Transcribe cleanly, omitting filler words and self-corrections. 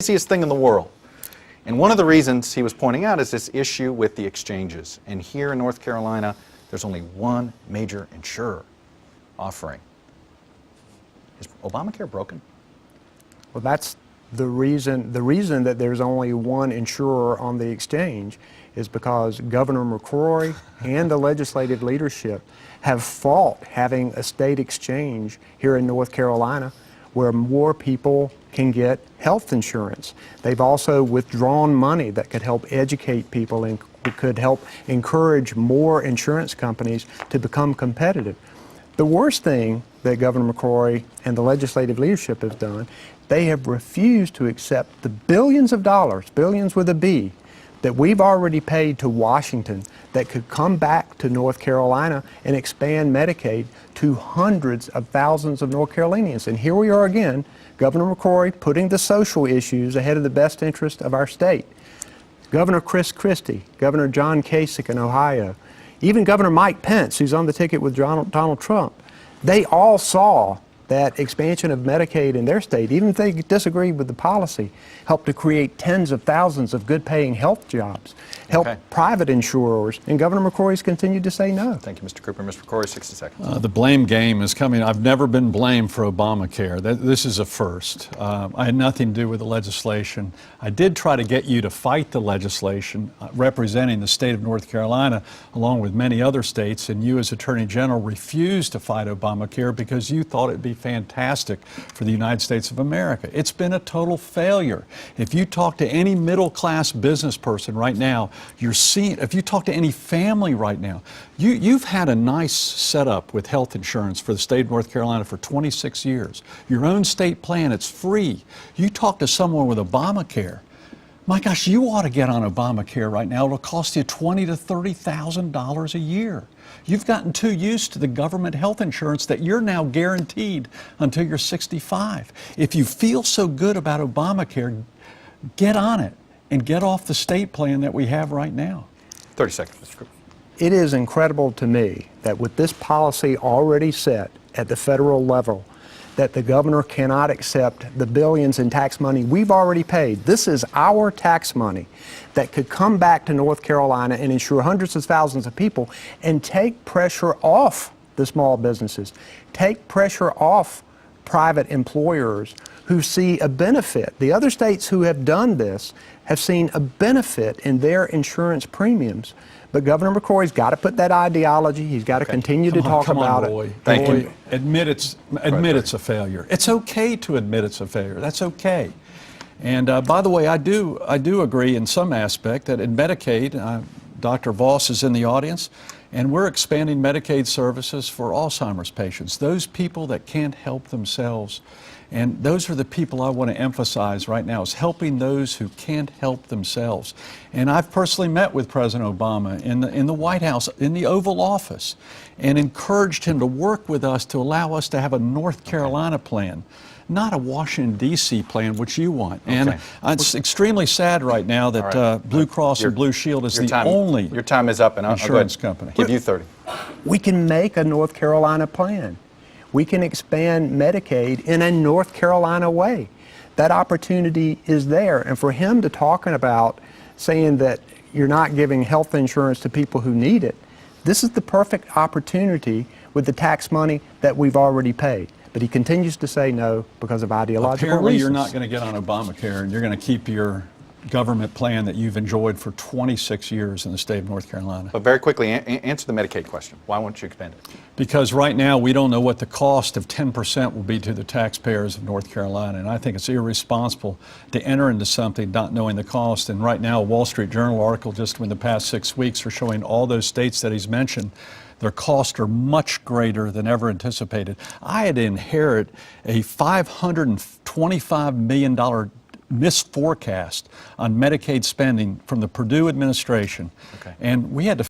easiest thing in the world. And one of the reasons he was pointing out is this issue with the exchanges. And here in North Carolina, there's only one major insurer offering. Is Obamacare broken? Well, that's the reason that there's only one insurer on the exchange is because Governor McCrory and the legislative leadership have fought having a state exchange here in North Carolina where more people can get health insurance. They've also withdrawn money that could help educate people and could help encourage more insurance companies to become competitive. The worst thing that Governor McCrory and the legislative leadership have done, they have refused to accept the billions of dollars, billions with a B, that we've already paid to Washington that could come back to North Carolina and expand Medicaid to hundreds of thousands of North Carolinians. And here we are again, Governor McCrory putting the social issues ahead of the best interest of our state. Governor Chris Christie, Governor John Kasich in Ohio, even Governor Mike Pence, who's on the ticket with Donald Trump, they all saw that expansion of Medicaid in their state, even if they disagreed with the policy, helped to create tens of thousands of good-paying health jobs, help private insurers, and Governor McCrory's continued to say no. Thank you, Mr. Cooper. Mr. McCrory, 60 seconds. The blame game is coming. I've never been blamed for Obamacare. This is a first. I had nothing to do with the legislation. I did try to get you to fight the legislation representing the state of North Carolina, along with many other states, and you as Attorney General refused to fight Obamacare because you thought it'd be fantastic for the United States of America. It's been a total failure. If you talk to any middle-class business person right now, you're seeing, if you talk to any family right now, you've had a nice setup with health insurance for the state of North Carolina for 26 years. Your own state plan, it's free. You talk to someone with Obamacare, my gosh, you ought to get on Obamacare right now. It'll cost you $20,000 to $30,000 a year. You've gotten too used to the government health insurance that you're now guaranteed until you're 65. If you feel so good about Obamacare, get on it and get off the state plan that we have right now. 30 seconds, Mr. Cooper. It is incredible to me that with this policy already set at the federal level, that the governor cannot accept the billions in tax money we've already paid. This is our tax money that could come back to North Carolina and insure hundreds of thousands of people and take pressure off the small businesses, take pressure off private employers who see a benefit. The other states who have done this have seen a benefit in their insurance premiums. But Governor McCrory's got to put that ideology. He's got to continue to talk about it. Thank you. Admit it's a failure. It's okay to admit it's a failure. That's okay. And by the way, I do agree in some aspect that in Medicaid, Dr. Voss is in the audience, and we're expanding Medicaid services for Alzheimer's patients, those people that can't help themselves. And those are the people I want to emphasize right now, is helping those who can't help themselves. And I've personally met with President Obama in the White House, in the Oval Office, and encouraged him to work with us to allow us to have a North Carolina plan, not a Washington, D.C. plan, which you want. And it's extremely sad right now that Blue Cross and Blue Shield is the only your time is up, and insurance company. Give you 30. We can make a North Carolina plan. We can expand Medicaid in a North Carolina way. That opportunity is there. And for him to talking about saying that you're not giving health insurance to people who need it, this is the perfect opportunity with the tax money that we've already paid. But he continues to say no because of ideological Apparently reasons. You're not going to get on Obamacare, and you're going to keep your government plan that you've enjoyed for 26 years in the state of North Carolina. But very quickly, answer the Medicaid question. Why won't you expand it? Because right now we don't know what the cost of 10% will be to the taxpayers of North Carolina, and I think it's irresponsible to enter into something not knowing the cost. And right now, a Wall Street Journal article just in the past 6 weeks are showing all those states that he's mentioned, their costs are much greater than ever anticipated. I had to inherit a $525 million misforecast on Medicaid spending from the Perdue administration, and we had to